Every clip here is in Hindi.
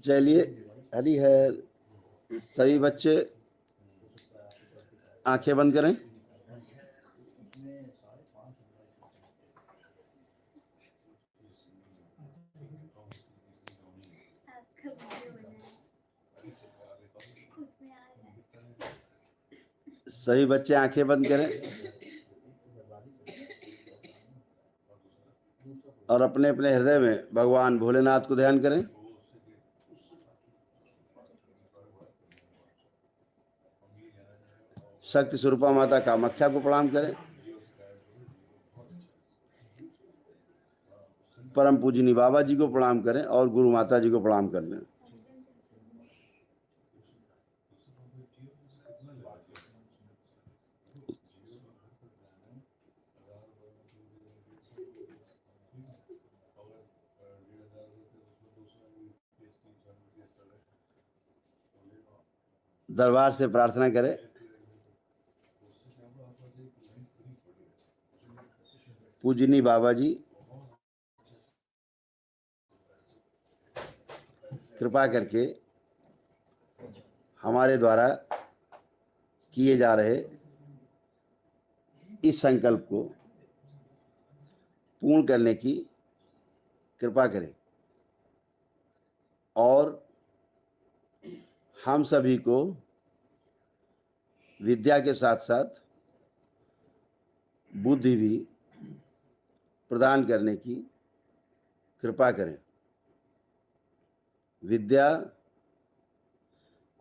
चलिए, हरी है। सभी बच्चे आंखें बंद करें। सभी बच्चे आंखें बंद करें और अपने अपने हृदय में भगवान भोलेनाथ को ध्यान करें। शक्ति स्वरूपा माता कामाख्या को प्रणाम करें। परम पूजनी बाबा जी को प्रणाम करें और गुरु माता जी को प्रणाम कर लें। दरबार से प्रार्थना करें। पूजनी बाबा जी, कृपा करके हमारे द्वारा किए जा रहे इस संकल्प को पूर्ण करने की कृपा करें और हम सभी को विद्या के साथ साथ बुद्धि भी प्रदान करने की कृपा करें। विद्या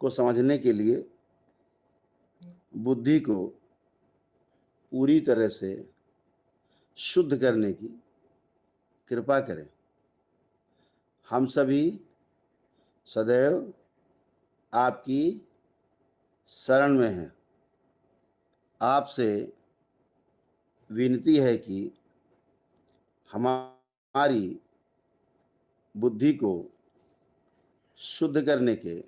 को समझने के लिए बुद्धि को पूरी तरह से शुद्ध करने की कृपा करें। हम सभी सदैव आपकी शरण में हैं। आपसे विनती है कि हमारी बुद्धि को शुद्ध करने के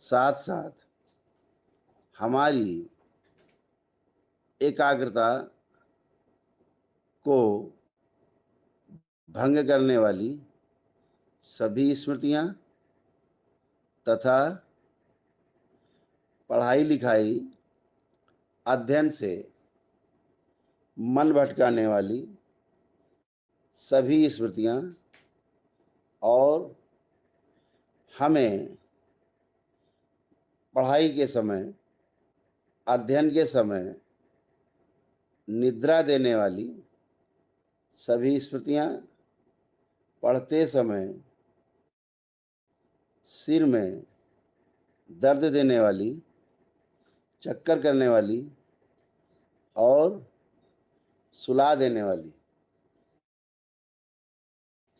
साथ साथ हमारी एकाग्रता को भंग करने वाली सभी स्मृतियाँ तथा पढ़ाई लिखाई अध्ययन से मन भटकाने वाली सभी स्मृतियाँ और हमें पढ़ाई के समय, अध्ययन के समय निद्रा देने वाली सभी स्मृतियाँ, पढ़ते समय सिर में दर्द देने वाली, चक्कर करने वाली और सुला देने वाली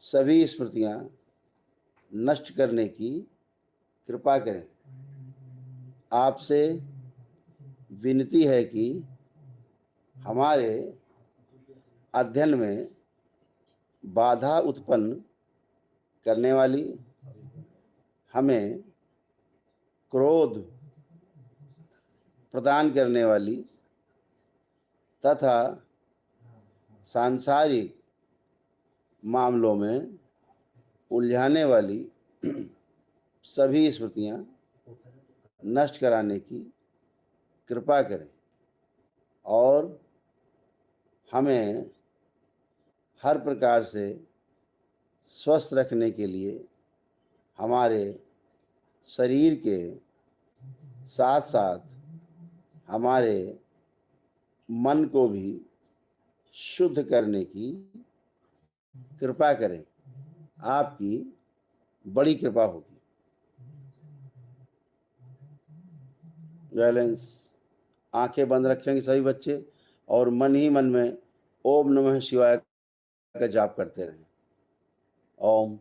सभी स्मृतियाँ नष्ट करने की कृपा करें। आपसे विनती है कि हमारे अध्ययन में बाधा उत्पन्न करने वाली, हमें क्रोध प्रदान करने वाली तथा सांसारिक मामलों में उलझाने वाली सभी स्मृतियाँ नष्ट कराने की कृपा करें और हमें हर प्रकार से स्वस्थ रखने के लिए हमारे शरीर के साथ साथ हमारे मन को भी शुद्ध करने की कृपा करें। आपकी बड़ी कृपा होगी। बैलेंस। आंखें बंद रखेंगे सभी बच्चे और मन ही मन में ओम नमः शिवाय का जाप करते रहें। ओम।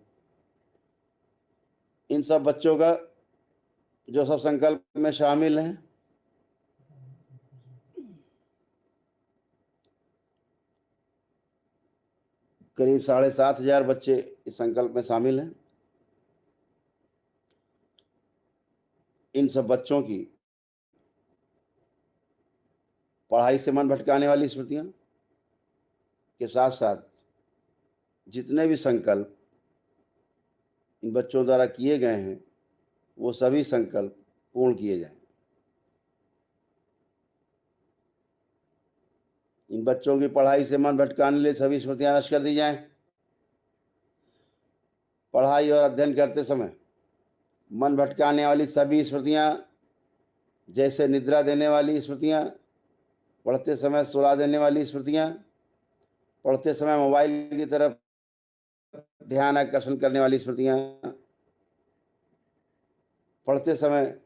इन सब बच्चों का जो सब संकल्प में शामिल हैं, करीब 7,500 बच्चे इस संकल्प में शामिल हैं। इन सब बच्चों की पढ़ाई से मन भटकाने वाली स्मृतियाँ के साथ साथ जितने भी संकल्प इन बच्चों द्वारा किए गए हैं वो सभी संकल्प पूर्ण किए जाएं। इन बच्चों की पढ़ाई से मन भटकाने लिए सभी स्मृतियां नष्ट कर दी जाएं। पढ़ाई और अध्ययन करते समय मन भटकाने वाली सभी स्मृतियां, जैसे निद्रा देने वाली स्मृतियां, पढ़ते समय सुला देने वाली स्मृतियां, पढ़ते समय मोबाइल की तरफ ध्यान आकर्षण करने वाली स्मृतियां, पढ़ते समय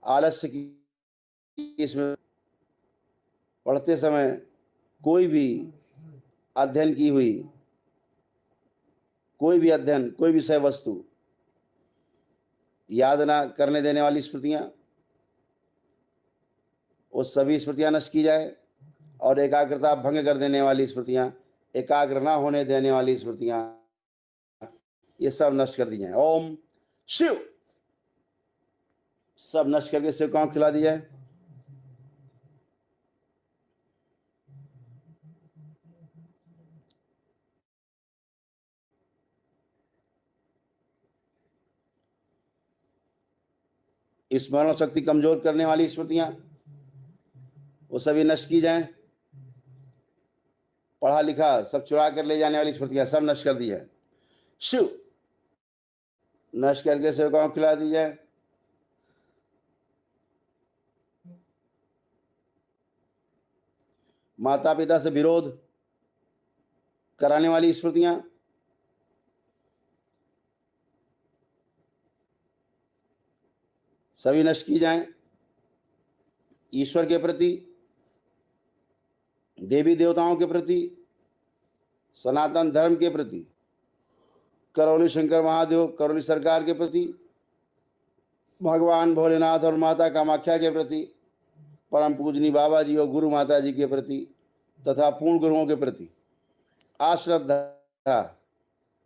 आलस्य की स्मृति, पढ़ते समय कोई भी अध्ययन की हुई कोई भी अध्ययन, कोई विषय वस्तु याद ना करने देने वाली स्मृतियां, वो सभी स्मृतियां नष्ट की जाए। और एकाग्रता भंग कर देने वाली स्मृतियां, एकाग्र ना होने देने वाली स्मृतियां, ये सब नष्ट कर दी जाए। ओम शिव। सब नष्ट करके शिव को खिला दी जाए। स्मरण शक्ति कमजोर करने वाली स्मृतियां, वो सभी नष्ट की जाएं। पढ़ा लिखा सब चुरा कर ले जाने वाली स्मृतियां सब नष्ट कर दी जाए। शिव। नष्ट करके शिव को खिला दी जाए। माता पिता से विरोध कराने वाली स्मृतियां, सभी नष्ट की जाएं। ईश्वर के प्रति, देवी देवताओं के प्रति, सनातन धर्म के प्रति, करौली शंकर महादेव, करौली सरकार के प्रति, भगवान भोलेनाथ और माता कामाख्या के प्रति, परम पूजनी बाबा जी और गुरु माता जी के प्रति तथा पूर्ण गुरुओं के प्रति अश्रद्धा,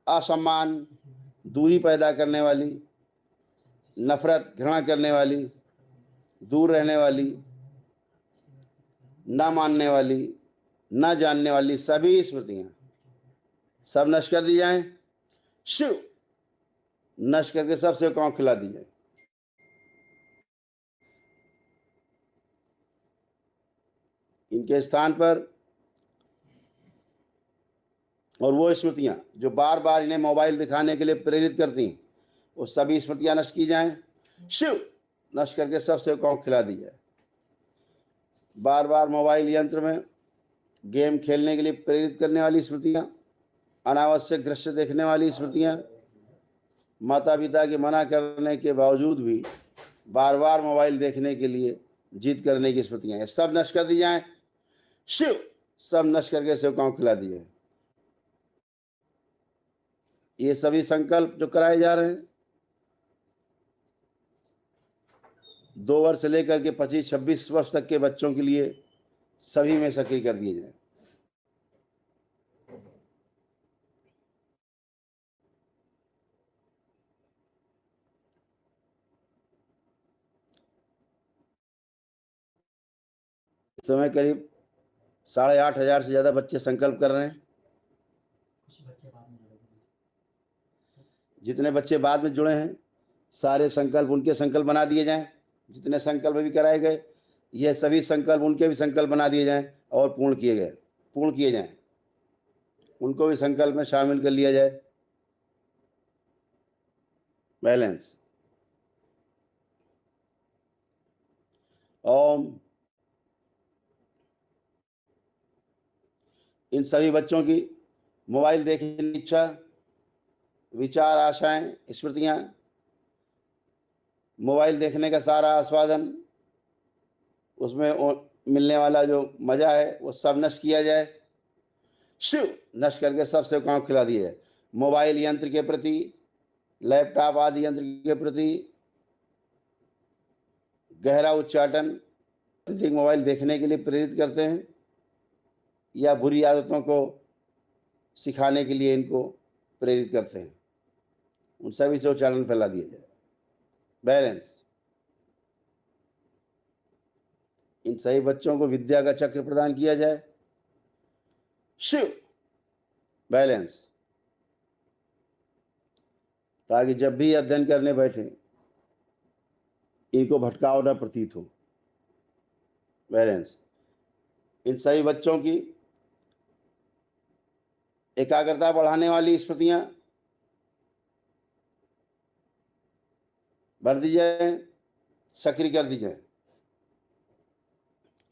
असम्मान, दूरी पैदा करने वाली, नफरत, घृणा करने वाली, दूर रहने वाली, न मानने वाली, न जानने वाली सभी स्मृतियां सब नष्ट कर दी जाएं। शिव। नष्ट करके सब शिव को खिला दी जाए। इनके स्थान पर और वो स्मृतियां जो बार बार इन्हें मोबाइल दिखाने के लिए प्रेरित करती हैं, वो सभी स्मृतियां नष्ट की जाएं। शिव। नष्ट करके सब शिव को खिला दी जाए। बार बार मोबाइल यंत्र में गेम खेलने के लिए प्रेरित करने वाली स्मृतियां, अनावश्यक दृश्य देखने वाली स्मृतियां, माता पिता के मना करने के बावजूद भी बार बार मोबाइल देखने के लिए जिद करने की स्मृतियां, सब नष्ट कर दी जाएं। शिव। सब नष्ट करके शिव को खिला दिए। ये सभी संकल्प जो कराए जा रहे हैं 2 वर्ष से लेकर के 25-26 वर्ष तक के बच्चों के लिए, सभी में सक्रिय कर दिए जाए। इस समय करीब 8,500 से ज्यादा बच्चे संकल्प कर रहे हैं। जितने बच्चे बाद में जुड़े हैं सारे संकल्प उनके संकल्प बना दिए जाएं। जितने संकल्प भी कराए गए ये सभी संकल्प उनके भी संकल्प बना दिए जाएं और पूर्ण किए जाएं। उनको भी संकल्प में शामिल कर लिया जाए। बैलेंस। ओम। इन सभी बच्चों की मोबाइल देखने की इच्छा, विचार, आशाएं, स्मृतियां, मोबाइल देखने का सारा आस्वादन, उसमें मिलने वाला जो मजा है वो सब नष्ट किया जाए। शिव। नष्ट करके सबसे काम खिला दिया जाए। मोबाइल यंत्र के प्रति, लैपटॉप आदि यंत्र के प्रति गहरा उच्चाटन, अत्यधिक मोबाइल देखने के लिए प्रेरित करते हैं या बुरी आदतों को सिखाने के लिए इनको प्रेरित करते हैं, उन सभी से उच्चारण फैला दिया जाए। बैलेंस। इन सभी बच्चों को विद्या का चक्र प्रदान किया जाए। शिव। बैलेंस। ताकि जब भी अध्ययन करने बैठे इनको भटकाव न प्रतीत हो। बैलेंस। इन सभी बच्चों की एकाग्रता बढ़ाने वाली स्मृतियां भर दी जाए, सक्रिय कर दी जाए,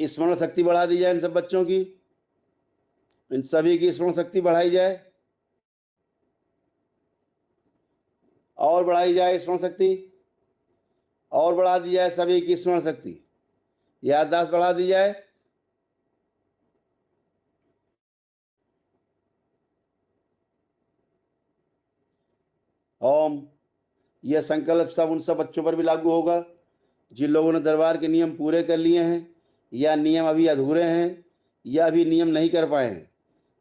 स्मरण शक्ति बढ़ा दी जाए इन सब बच्चों की, इन सभी की स्मरण शक्ति बढ़ाई जाए और बढ़ाई जाए स्मरण शक्ति, और बढ़ा दी जाए सभी की स्मरण शक्ति, याददाश्त बढ़ा दी जाए, ओम। यह संकल्प सब उन सब बच्चों पर भी लागू होगा जिन लोगों ने दरबार के नियम पूरे कर लिए हैं या नियम अभी अधूरे हैं या अभी नियम नहीं कर पाए हैं।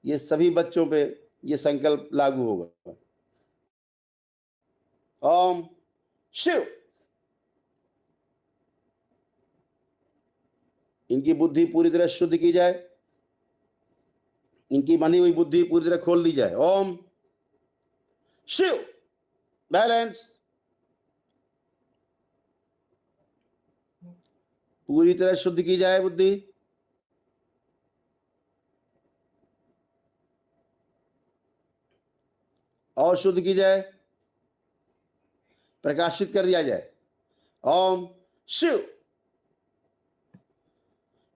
ये सभी बच्चों पे ये संकल्प लागू होगा। ओम शिव। इनकी बुद्धि पूरी तरह शुद्ध की जाए, इनकी बनी हुई बुद्धि पूरी तरह खोल दी जाए। ओम शिव। बैलेंस। पूरी तरह शुद्ध की जाए बुद्धि, और शुद्ध की जाए, प्रकाशित कर दिया जाए। ओम शिव।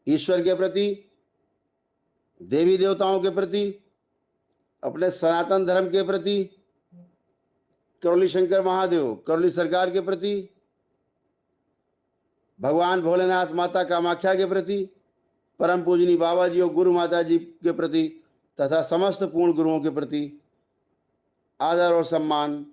ईश्वर के प्रति, देवी देवताओं के प्रति, अपने सनातन धर्म के प्रति, करौली शंकर महादेव, करौली सरकार के प्रति, भगवान भोलेनाथ, माता कामाख्या के प्रति, परम पूजनी बाबा जी और गुरु माता जी के प्रति तथा समस्त पूर्ण गुरुओं के प्रति आदर और सम्मान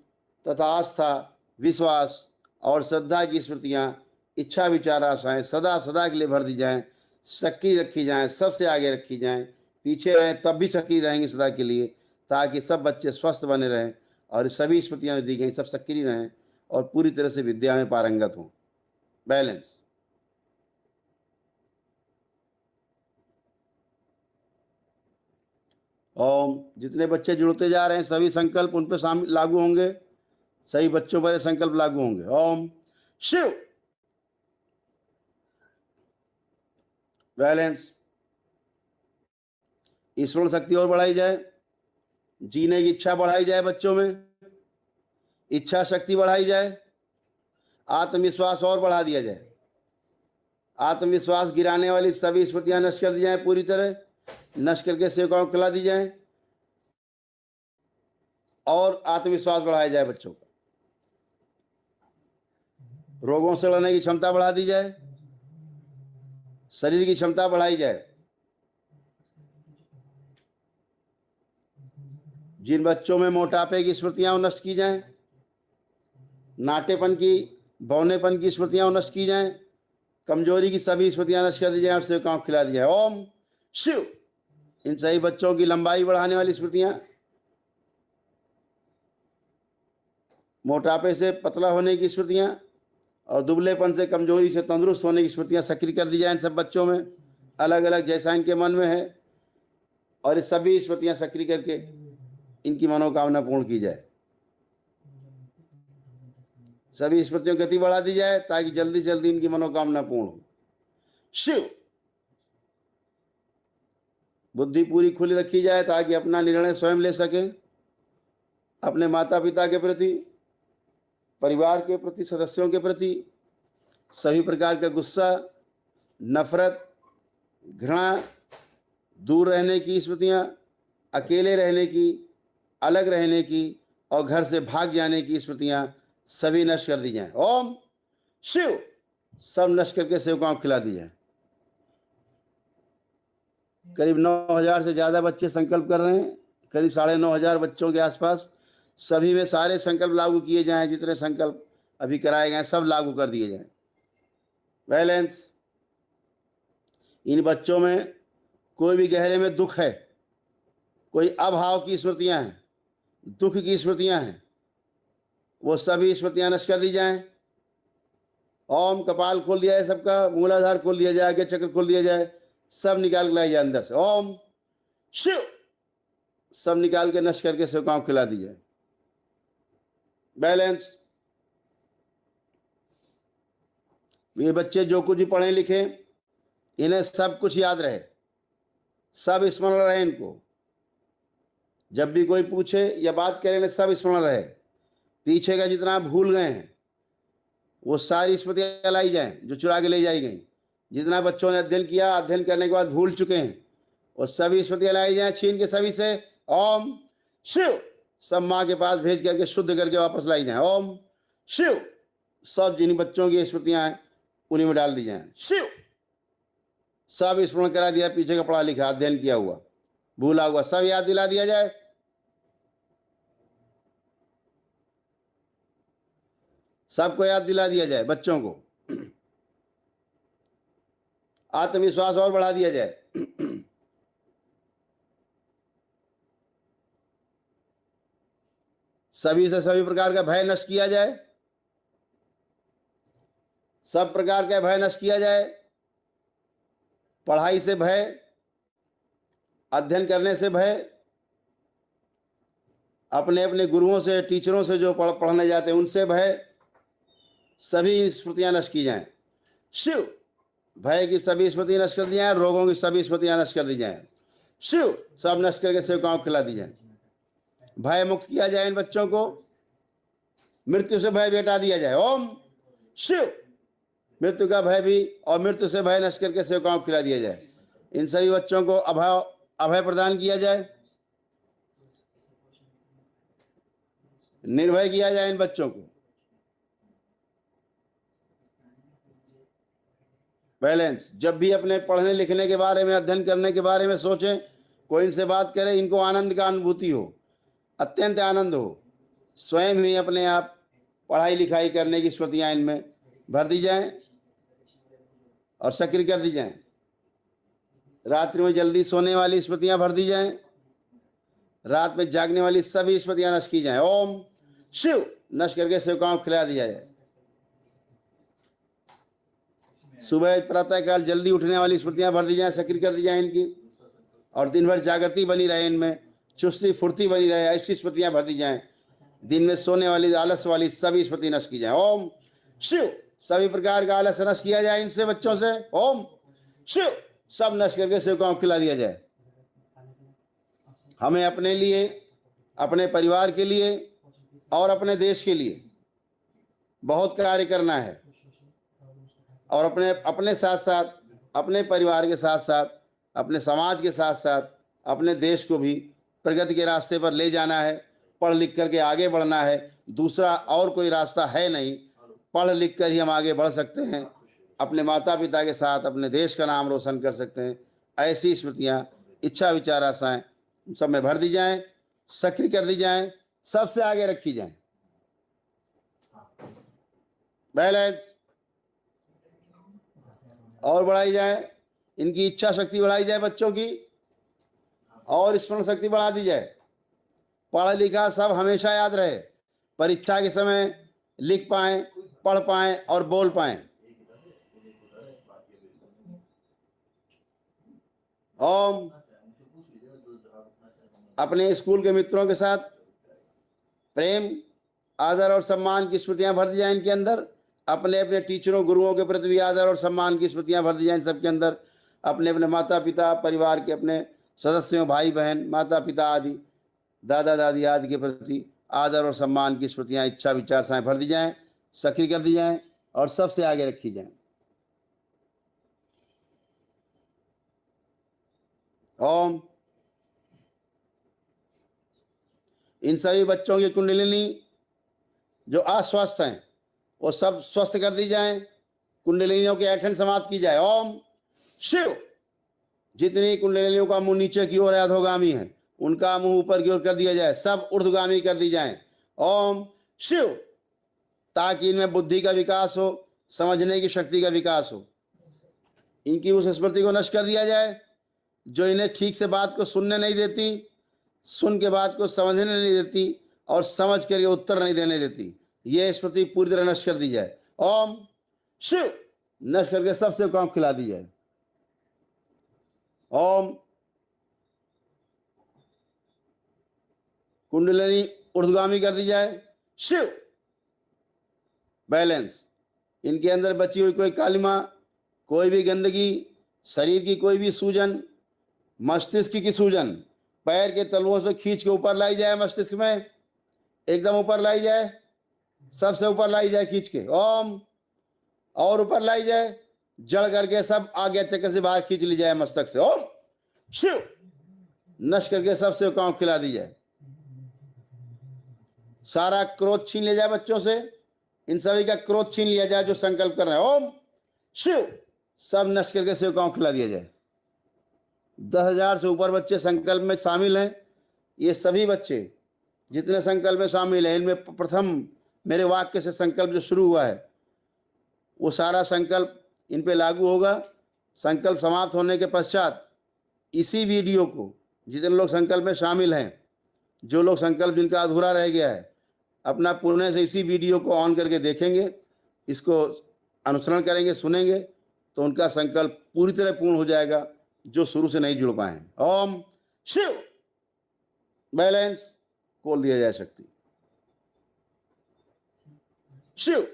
तथा आस्था, विश्वास और श्रद्धा की स्मृतियाँ, इच्छा विचार आशाएँ सदा सदा के लिए भर दी जाएँ, सक्रिय रखी जाएँ, सबसे आगे रखी जाएँ। पीछे रहें तब भी सक्रिय रहेंगे सदा के लिए, ताकि सब बच्चे स्वस्थ बने रहें और सभी स्मृतियाँ दी गई सब सक्रिय रहें और पूरी तरह से विद्या में पारंगत हों। बैलेंस। ओम। जितने बच्चे जुड़ते जा रहे हैं सभी संकल्प उन पर शामिल लागू होंगे, सही बच्चों पर संकल्प लागू होंगे। ओम शिव। बैलेंस। स्मरण शक्ति और बढ़ाई जाए, जीने की इच्छा बढ़ाई जाए, बच्चों में इच्छा शक्ति बढ़ाई जाए, आत्मविश्वास और बढ़ा दिया जाए, आत्मविश्वास गिराने वाली सभी स्मृतियां नष्ट कर दी जाए, पूरी तरह नष्ट करके सेवकाओं को खिला दी जाए और आत्मविश्वास बढ़ाया जाए। बच्चों का रोगों से लड़ने की क्षमता बढ़ा दी जाए, शरीर की क्षमता बढ़ाई जाए। जिन बच्चों में मोटापे की स्मृतियां नष्ट की जाएं, नाटेपन की, बौनेपन की स्मृतियां नष्ट की जाएं, कमजोरी की सभी स्मृतियां नष्ट कर दी जाए और सेवकाओं को खिला दी जाए। ओम शिव। इन सही बच्चों की लंबाई बढ़ाने वाली स्मृतियां, मोटापे से पतला होने की स्मृतियां और दुबलेपन से, कमजोरी से तंदुरुस्त होने की स्मृतियां सक्रिय कर दी जाए इन सब बच्चों में, अलग अलग जैसा इनके मन में है, और ये सभी स्मृतियां सक्रिय करके इनकी मनोकामना पूर्ण की जाए। सभी स्मृतियों की गति बढ़ा दी जाए ताकि जल्दी जल्दी इनकी मनोकामना पूर्ण हो। शिव। बुद्धि पूरी खुली रखी जाए ताकि अपना निर्णय स्वयं ले सकें, अपने माता पिता के प्रति, परिवार के प्रति, सदस्यों के प्रति सभी प्रकार का गुस्सा, नफरत, घृणा, दूर रहने की स्मृतियाँ, अकेले रहने की, अलग रहने की और घर से भाग जाने की स्मृतियाँ सभी नष्ट कर दी जाएं। ओम शिव। सब नष्ट करके सेवकाओं को खिला दी जाए। करीब 9,000 से ज़्यादा बच्चे संकल्प कर रहे हैं, करीब 9,500 बच्चों के आसपास। सभी में सारे संकल्प लागू किए जाएं, जितने संकल्प अभी कराए गए सब लागू कर दिए जाएं। बैलेंस। इन बच्चों में कोई भी गहरे में दुख है, कोई अभाव की स्मृतियां हैं, दुख की स्मृतियां हैं, वो सभी स्मृतियां नष्ट कर दी जाएं। ओम। कपाल खोल दिया जाए, सबका मूलाधार खोल दिया जाए, आगे चक्र खोल दिया जाए, सब निकाल के लाया जाए अंदर से। ओम शिव। सब निकाल के नष्ट करके सेवकाओं को खिला दी जाए। बैलेंस। ये बच्चे जो कुछ भी पढ़े लिखे, इन्हें सब कुछ याद रहे, सब स्मरण रहे इनको। जब भी कोई पूछे या बात करे, इन्हें सब स्मरण रहे। पीछे का जितना भूल गए हैं वो सारी स्मृतियां लाई जाएं जो चुरा के ले जाई गई। जितना बच्चों ने अध्ययन किया, अध्ययन करने के बाद भूल चुके हैं, वो सभी स्मृतियां लाई जाएं छीन के सभी से। ओम शिव सब माँ के पास भेज करके शुद्ध करके वापस लाई जाए। ओम शिव सब जिन बच्चों की स्मृतियां हैं उन्हीं में डाल दी जाए। शिव सब स्मरण करा दिया, पीछे का पढ़ा लिखा अध्ययन किया हुआ भूला हुआ सब याद दिला दिया जाए। सबको याद दिला दिया जाए, बच्चों को आत्मविश्वास और बढ़ा दिया जाए। सभी से सभी प्रकार का भय नष्ट किया जाए, सब प्रकार का भय नष्ट किया जाए। पढ़ाई से भय, अध्ययन करने से भय, अपने अपने गुरुओं से, टीचरों से जो पढ़ने जाते हैं उनसे भय, सभी स्मृतियां नष्ट की जाएं। शिव भय की सभी स्मृतियां नष्ट कर दी जाए, रोगों की सभी स्मृतियां नष्ट कर दी जाए। शिव सब नष्ट करके सेवकाओं को खिला दी जाए। भय मुक्त किया जाए इन बच्चों को, मृत्यु से भय बेटा दिया जाए। ओम शिव मृत्यु का भय भी और मृत्यु से भय नष्ट करके सेवकाओं को खिला दिया जाए। इन सभी बच्चों को अभय प्रदान किया जाए, निर्भय किया जाए इन बच्चों को। बैलेंस। जब भी अपने पढ़ने लिखने के बारे में, अध्ययन करने के बारे में सोचें, कोई इनसे बात करे, इनको आनंद का अनुभूति हो, अत्यंत आनंद हो। स्वयं ही अपने आप पढ़ाई लिखाई करने की स्मृतियां इनमें भर दी जाएं और सक्रिय कर दी जाएं। रात्रि में जल्दी सोने वाली स्मृतियां भर दी जाएं, रात में जागने वाली सभी स्मृतियां नष्ट की जाएं। ओम शिव नष्ट करके सेवकाओं को खिला दिया जाए। सुबह प्रातःकाल जल्दी उठने वाली स्मृतियां भर दी जाएं, सक्रिय कर दी जाएं इनकी, और दिन भर जागृति बनी रहे, इनमें चुस्ती फुर्ती बनी रहे, ऐसी स्मृतियां भर दी जाएं। दिन में सोने वाली, आलस वाली सभी स्मृति नष्ट की जाए। ओम शिव सभी प्रकार का आलस नष्ट किया जाए इनसे, बच्चों से। ओम शिव सब नष्ट करके सेवकाओं को खिला दिया जाए। हमें अपने लिए, अपने परिवार के लिए और अपने देश के लिए बहुत कार्य करना है, और अपने साथ साथ, अपने परिवार के साथ साथ, अपने समाज के साथ साथ अपने देश को भी प्रगति के रास्ते पर ले जाना है। पढ़ लिख करके आगे बढ़ना है, दूसरा और कोई रास्ता है नहीं। पढ़ लिख कर ही हम आगे बढ़ सकते हैं, अपने माता पिता के साथ अपने देश का नाम रोशन कर सकते हैं। ऐसी स्मृतियाँ, इच्छा, विचार, आशाएं सब में भर दी जाएं, सक्रिय कर दी जाएं, सबसे आगे रखी जाएं। बैलेंस और बढ़ाई जाए, इनकी इच्छा शक्ति बढ़ाई जाए बच्चों की, और स्मरण शक्ति बढ़ा दी जाए। पढ़ा लिखा सब हमेशा याद रहे, परीक्षा के समय लिख पाएं, पढ़ पाएं और बोल पाएं। ओम अपने स्कूल के मित्रों के साथ प्रेम, आदर और सम्मान की स्मृतियां भर दी जाए इनके अंदर। अपने अपने टीचरों, गुरुओं के प्रति भी आदर और सम्मान की स्मृतियां भर दी जाए सबके अंदर। अपने अपने माता पिता, परिवार के अपने सदस्यों, भाई बहन, माता पिता आदि, दादा दादी आदि के प्रति आदर और सम्मान की स्मृतियां, इच्छा, विचार साएं भर दी जाएं, सक्रिय कर दी जाएं और सबसे आगे रखी जाएं। ओम इन सभी बच्चों की कुंडलिनी जो अस्वस्थ हैं वो सब स्वस्थ कर दी जाएं, कुंडलिनियों के ऐठन समाप्त की जाए। ओम शिव जितनी कुंडलिनियों का मुंह नीचे की ओर अधोगामी है, उनका मुंह ऊपर की ओर कर दिया जाए, सब ऊर्ध्वगामी कर दी जाए। ओम शिव ताकि इनमें बुद्धि का विकास हो, समझने की शक्ति का विकास हो। इनकी उस स्मृति को नष्ट कर दिया जाए जो इन्हें ठीक से बात को सुनने नहीं देती, सुन के बात को समझने नहीं देती और समझ कर उत्तर नहीं देने देती। ये स्मृति पूरी तरह नष्ट कर दी जाए। ओम शिव नष्ट करके सबसे काम खिला दी जाए। ओम कुंडलिनी ऊर्ध्वगामी कर दी जाए। शिव बैलेंस। इनके अंदर बची हुई कोई कालिमा, कोई भी गंदगी, शरीर की कोई भी सूजन, मस्तिष्क की सूजन पैर के तलवों से खींच के ऊपर लाई जाए, मस्तिष्क में एकदम ऊपर लाई जाए, सबसे ऊपर लाई जाए खींच के, ओम, और ऊपर लाई जाए, जड़ करके सब आज्ञा चक्र से बाहर खींच ली जाए मस्तक से, ओम शिव, नष्ट करके सबसे काम खिला दी जाए, सारा क्रोध छीन लिया जाए बच्चों से, इन सभी का क्रोध छीन लिया जाए जो संकल्प कर रहे हैं, ओम शिव, सब नष्ट करके शिव काम खिला दिया जाए। 10,000 से ऊपर बच्चे संकल्प में शामिल हैं। ये सभी बच्चे जितने संकल्प में शामिल हैं, इनमें प्रथम मेरे वाक्य से संकल्प जो शुरू हुआ है वो सारा संकल्प इन पे लागू होगा। संकल्प समाप्त होने के पश्चात इसी वीडियो को जितने लोग संकल्प में शामिल हैं, जो लोग संकल्प जिनका अधूरा रह गया है, अपना पुण्य से इसी वीडियो को ऑन करके देखेंगे, इसको अनुसरण करेंगे, सुनेंगे, तो उनका संकल्प पूरी तरह पूर्ण हो जाएगा जो शुरू से नहीं जुड़ पाए हैं। ओम शिव, बैलेंस, खोल दिया जाए शक्ति, शिव,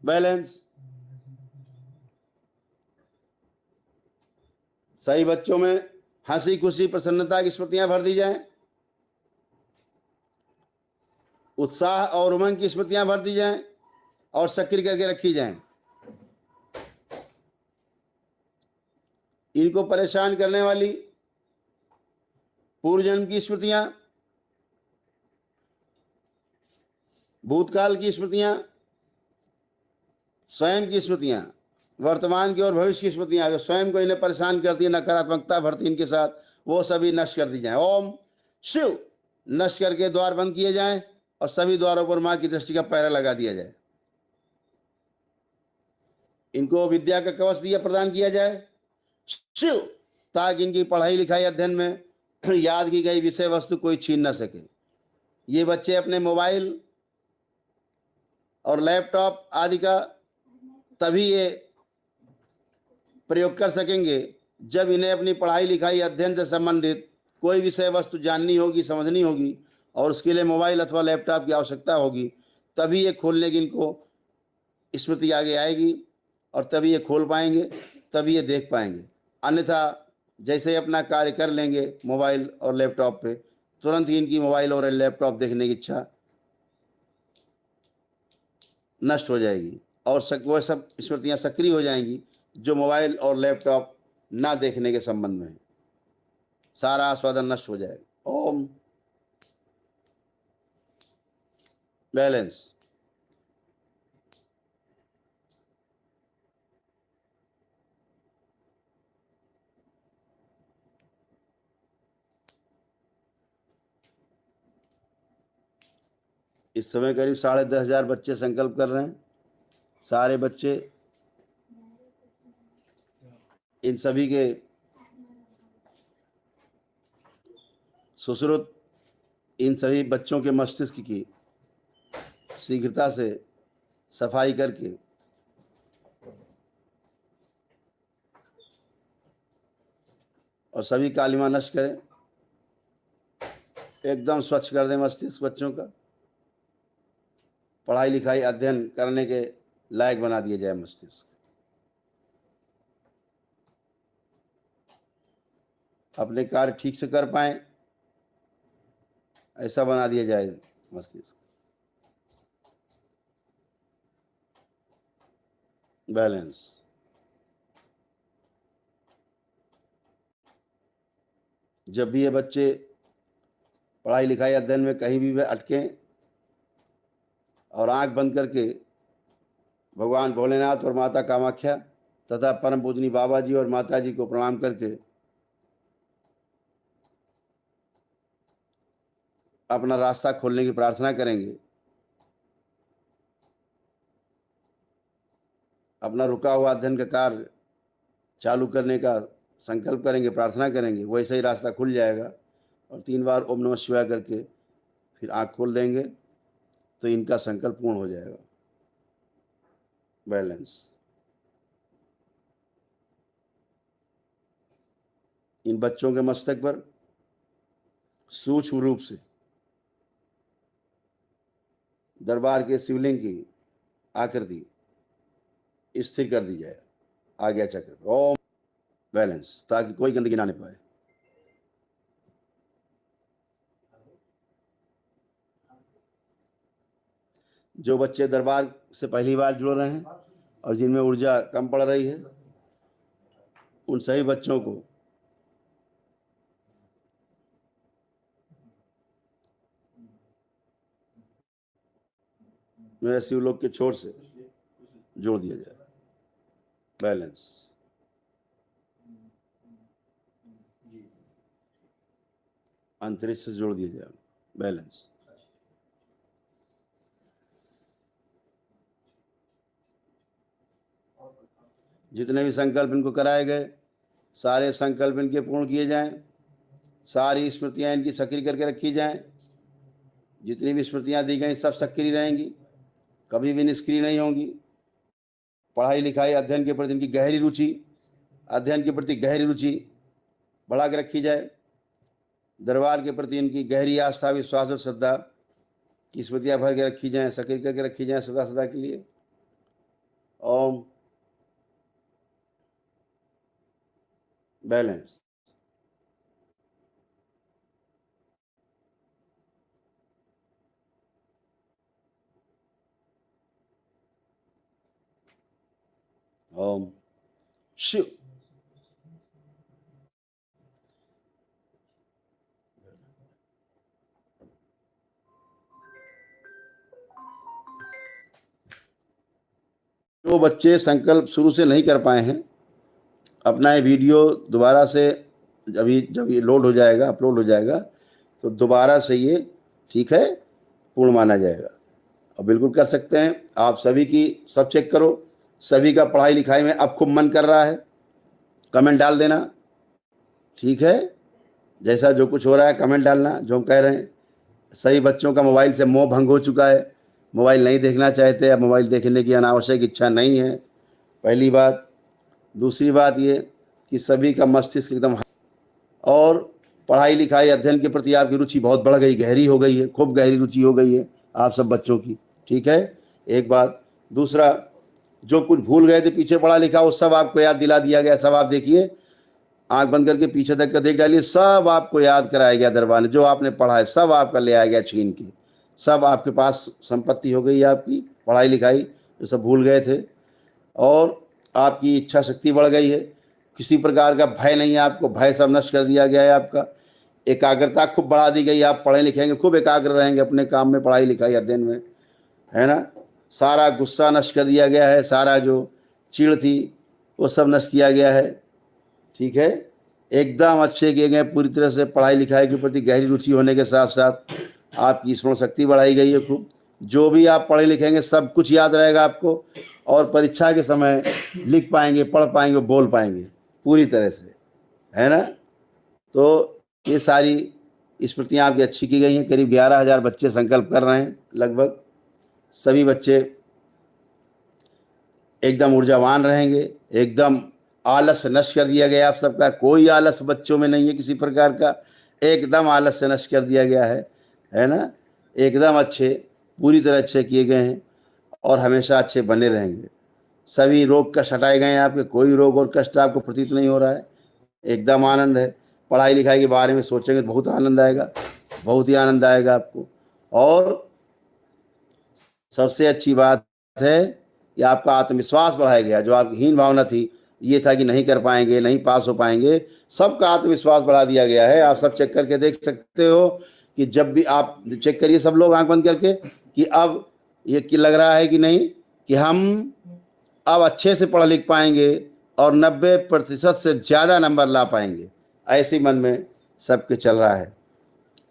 बैलेंस। सही बच्चों में हंसी खुशी प्रसन्नता की स्मृतियां भर दी जाएं, उत्साह और उमंग की स्मृतियां भर दी जाएं और सक्रिय करके रखी जाएं। इनको परेशान करने वाली पूर्व जन्म की स्मृतियां, भूतकाल की स्मृतियां, स्वयं की स्मृतियां, वर्तमान की और भविष्य की स्मृतियां जो स्वयं को इन्हें परेशान करती है, नकारात्मकता भरती इनके साथ, वो सभी नष्ट कर दी जाएं। ओम शिव, नष्ट करके द्वार बंद किए जाएं और सभी द्वारों पर मां की दृष्टि का पहरा लगा दिया जाए। इनको विद्या का कवच दिया प्रदान किया जाए शिव, ताकि इनकी पढ़ाई लिखाई अध्ययन में याद की गई विषय वस्तु कोई छीन न सके। ये बच्चे अपने मोबाइल और लैपटॉप आदि का तभी ये प्रयोग कर सकेंगे जब इन्हें अपनी पढ़ाई लिखाई अध्ययन से संबंधित कोई विषय वस्तु जाननी होगी, समझनी होगी, और उसके लिए मोबाइल अथवा लैपटॉप की आवश्यकता होगी। तभी ये खोलने की इनको स्मृति आगे आएगी और तभी ये खोल पाएंगे, तभी ये देख पाएंगे। अन्यथा जैसे अपना कार्य कर लेंगे मोबाइल और लैपटॉप पे, तुरंत ही इनकी मोबाइल और लैपटॉप देखने की इच्छा नष्ट हो जाएगी और वह सब स्मृतियाँ सक्रिय हो जाएंगी जो मोबाइल और लैपटॉप ना देखने के संबंध में है। सारा आस्वादन नष्ट हो जाएगा। ओम, बैलेंस। इस समय करीब 10,500 बच्चे संकल्प कर रहे हैं। सारे बच्चे, इन सभी के सुश्रुत, इन सभी बच्चों के मस्तिष्क की शीघ्रता से सफाई करके और सभी कालिमा नष्ट करें, एकदम स्वच्छ कर दें मस्तिष्क बच्चों का, पढ़ाई लिखाई अध्ययन करने के लायक बना दिया जाए मस्तिष्क, अपने कार्य ठीक से कर पाएं ऐसा बना दिया जाए मस्तिष्क। बैलेंस। जब भी ये बच्चे पढ़ाई लिखाई अध्ययन में कहीं भी अटकें और आंख बंद करके भगवान भोलेनाथ और माता कामाख्या तथा परम पूजनी बाबा जी और माता जी को प्रणाम करके अपना रास्ता खोलने की प्रार्थना करेंगे, अपना रुका हुआ अध्ययन का कार्य चालू करने का संकल्प करेंगे, प्रार्थना करेंगे, वैसे ही रास्ता खुल जाएगा। और 3 बार ओम नमः शिवाय करके फिर आँख खोल देंगे तो इनका संकल्प पूर्ण हो जाएगा। बैलेंस। इन बच्चों के मस्तक पर सूक्ष्म रूप से दरबार के शिवलिंग की आकृति स्थिर कर दी जाए। आ गया चक्र, ओम बैलेंस, ताकि कोई गंदगी ना आने पाए। जो बच्चे दरबार से पहली बार जुड़ रहे हैं और जिनमें ऊर्जा कम पड़ रही है, उन सभी बच्चों को मेरे शिवलोक के छोर से जोड़ दिया जाए। बैलेंस, अंतरिक्ष से जोड़ दिया जाए। बैलेंस, जितने भी संकल्प इनको कराए गए, सारे संकल्प इनके पूर्ण किए जाएं। सारी स्मृतियां इनकी सक्रिय करके रखी जाएं। जितनी भी स्मृतियां दी गई सब सक्रिय रहेंगी, कभी भी निष्क्रिय नहीं होंगी। पढ़ाई लिखाई अध्ययन के प्रति इनकी गहरी रुचि, अध्ययन के प्रति गहरी रुचि बढ़ा के रखी जाए। दरबार के प्रति इनकी गहरी आस्था, विश्वास और श्रद्धा की स्मृतियां भर के रखी जाएं, सक्रिय करके रखी जाएं सदा सदा के लिए। ओम बैलेंस, ओम शिव। जो बच्चे संकल्प शुरू से नहीं कर पाए हैं, अपना ये वीडियो दोबारा से अभी जब ये लोड हो जाएगा, अपलोड हो जाएगा, तो दोबारा से ये ठीक है पूर्ण माना जाएगा। और बिल्कुल कर सकते हैं। आप सभी की सब चेक करो, सभी का पढ़ाई लिखाई में अब खूब मन कर रहा है, कमेंट डाल देना। ठीक है, जैसा जो कुछ हो रहा है कमेंट डालना। जो हम कह रहे हैं, सही बच्चों का मोबाइल से मोह भंग हो चुका है, मोबाइल नहीं देखना चाहते, अब मोबाइल देखने की अनावश्यक इच्छा नहीं है, पहली बात। दूसरी बात ये कि सभी का मस्तिष्क एकदम, और पढ़ाई लिखाई अध्ययन के प्रति आपकी रुचि बहुत बढ़ गई, गहरी हो गई है, खूब गहरी रुचि हो गई है आप सब बच्चों की। ठीक है, एक बात। दूसरा, जो कुछ भूल गए थे पीछे पढ़ा लिखा, वो सब आपको याद दिला दिया गया। सब आप देखिए, आंख बंद करके पीछे तक का देख डालिए, सब आपको याद कराया गया दरबार ने। जो आपने पढ़ा है सब आपका ले आया गया छीन के, सब आपके पास संपत्ति हो गई है आपकी, पढ़ाई लिखाई जो सब भूल गए थे। और आपकी इच्छा शक्ति बढ़ गई है, किसी प्रकार का भय नहीं है आपको, भय सब नष्ट कर दिया गया है आपका। एकाग्रता खूब बढ़ा दी गई, आप पढ़े लिखेंगे, खूब एकाग्र रहेंगे अपने काम में, पढ़ाई लिखाई अध्ययन में, है ना। सारा गुस्सा नष्ट कर दिया गया है, सारा जो चिढ़ थी वो सब नष्ट किया गया है। ठीक है, एकदम अच्छे किए गए, पूरी तरह से पढ़ाई लिखाई के प्रति गहरी रुचि होने के साथ साथ आपकी स्मरण शक्ति बढ़ाई गई है खूब। जो भी आप पढ़े लिखेंगे सब कुछ याद रहेगा आपको, और परीक्षा के समय लिख पाएंगे, पढ़ पाएंगे, बोल पाएंगे पूरी तरह से, है ना। तो ये सारी स्मृतियाँ आपकी अच्छी की गई हैं। करीब 11,000 बच्चे संकल्प कर रहे हैं लगभग। सभी बच्चे एकदम ऊर्जावान रहेंगे, एकदम आलस नष्ट कर दिया गया आप सबका, कोई आलस बच्चों में नहीं है किसी प्रकार का, एकदम आलस से नष्ट कर दिया गया है ना। एकदम अच्छे, पूरी तरह अच्छे किए गए हैं और हमेशा अच्छे बने रहेंगे। सभी रोग कष्ट हटाए गए हैं आपके, कोई रोग और कष्ट आपको प्रतीत नहीं हो रहा है, एकदम आनंद है। पढ़ाई लिखाई के बारे में सोचेंगे बहुत आनंद आएगा, बहुत ही आनंद आएगा आपको। और सबसे अच्छी बात है कि आपका आत्मविश्वास बढ़ाया गया। जो आपकी हीन भावना थी, ये था कि नहीं कर पाएंगे, नहीं पास हो पाएंगे, सबका आत्मविश्वास बढ़ा दिया गया है। आप सब चेक करके देख सकते हो कि जब भी आप चेक करिए सब लोग आंख बंद करके, कि अब ये कि लग रहा है कि नहीं कि हम अब अच्छे से पढ़ लिख पाएंगे और 90% से ज़्यादा नंबर ला पाएंगे, ऐसे मन में सबके चल रहा है।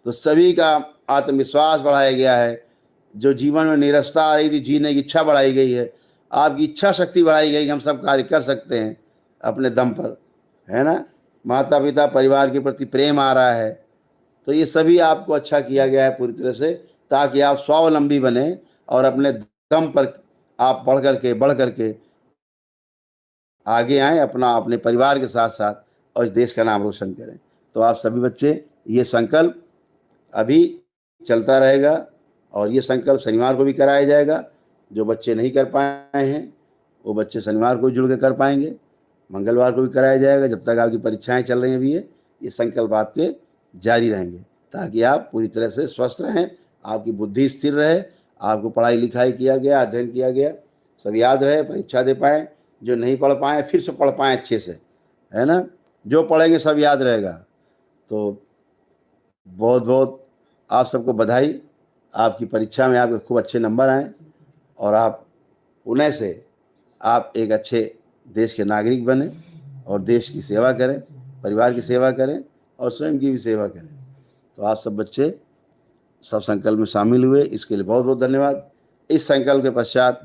तो सभी का आत्मविश्वास बढ़ाया गया है। जो जीवन में निरस्ता आ रही थी, जीने की इच्छा बढ़ाई गई है, आपकी इच्छा शक्ति बढ़ाई गई कि हम सब कार्य कर सकते हैं अपने दम पर, है ना। माता पिता परिवार के प्रति प्रेम आ रहा है। तो ये सभी आपको अच्छा किया गया है पूरी तरह से, ताकि आप स्वावलंबी बने और अपने दम पर आप बढ़ करके आगे आएँ, अपना अपने परिवार के साथ साथ, और इस देश का नाम रोशन करें। तो आप सभी बच्चे, ये संकल्प अभी चलता रहेगा और ये संकल्प शनिवार को भी कराया जाएगा। जो बच्चे नहीं कर पाए हैं वो बच्चे शनिवार को जुड़ के कर पाएंगे, मंगलवार को भी कराया जाएगा। जब तक आपकी परीक्षाएं चल रही हैं भी ये संकल्प आपके जारी रहेंगे, ताकि आप पूरी तरह से स्वस्थ रहें, आपकी बुद्धि स्थिर रहे, आपको पढ़ाई लिखाई किया गया, अध्ययन किया गया सब याद रहे, परीक्षा दे पाएँ। जो नहीं पढ़ पाएँ फिर से पढ़ पाएँ अच्छे से, है ना। जो पढ़ेंगे सब याद रहेगा। तो बहुत बहुत आप सबको बधाई, आपकी परीक्षा में आपके खूब अच्छे नंबर आएँ और आप पुनः से आप एक अच्छे देश के नागरिक बने और देश की सेवा करें, परिवार की सेवा करें और स्वयं की भी सेवा करें। तो आप सब बच्चे सब संकल्प में शामिल हुए, इसके लिए बहुत बहुत धन्यवाद। इस संकल्प के पश्चात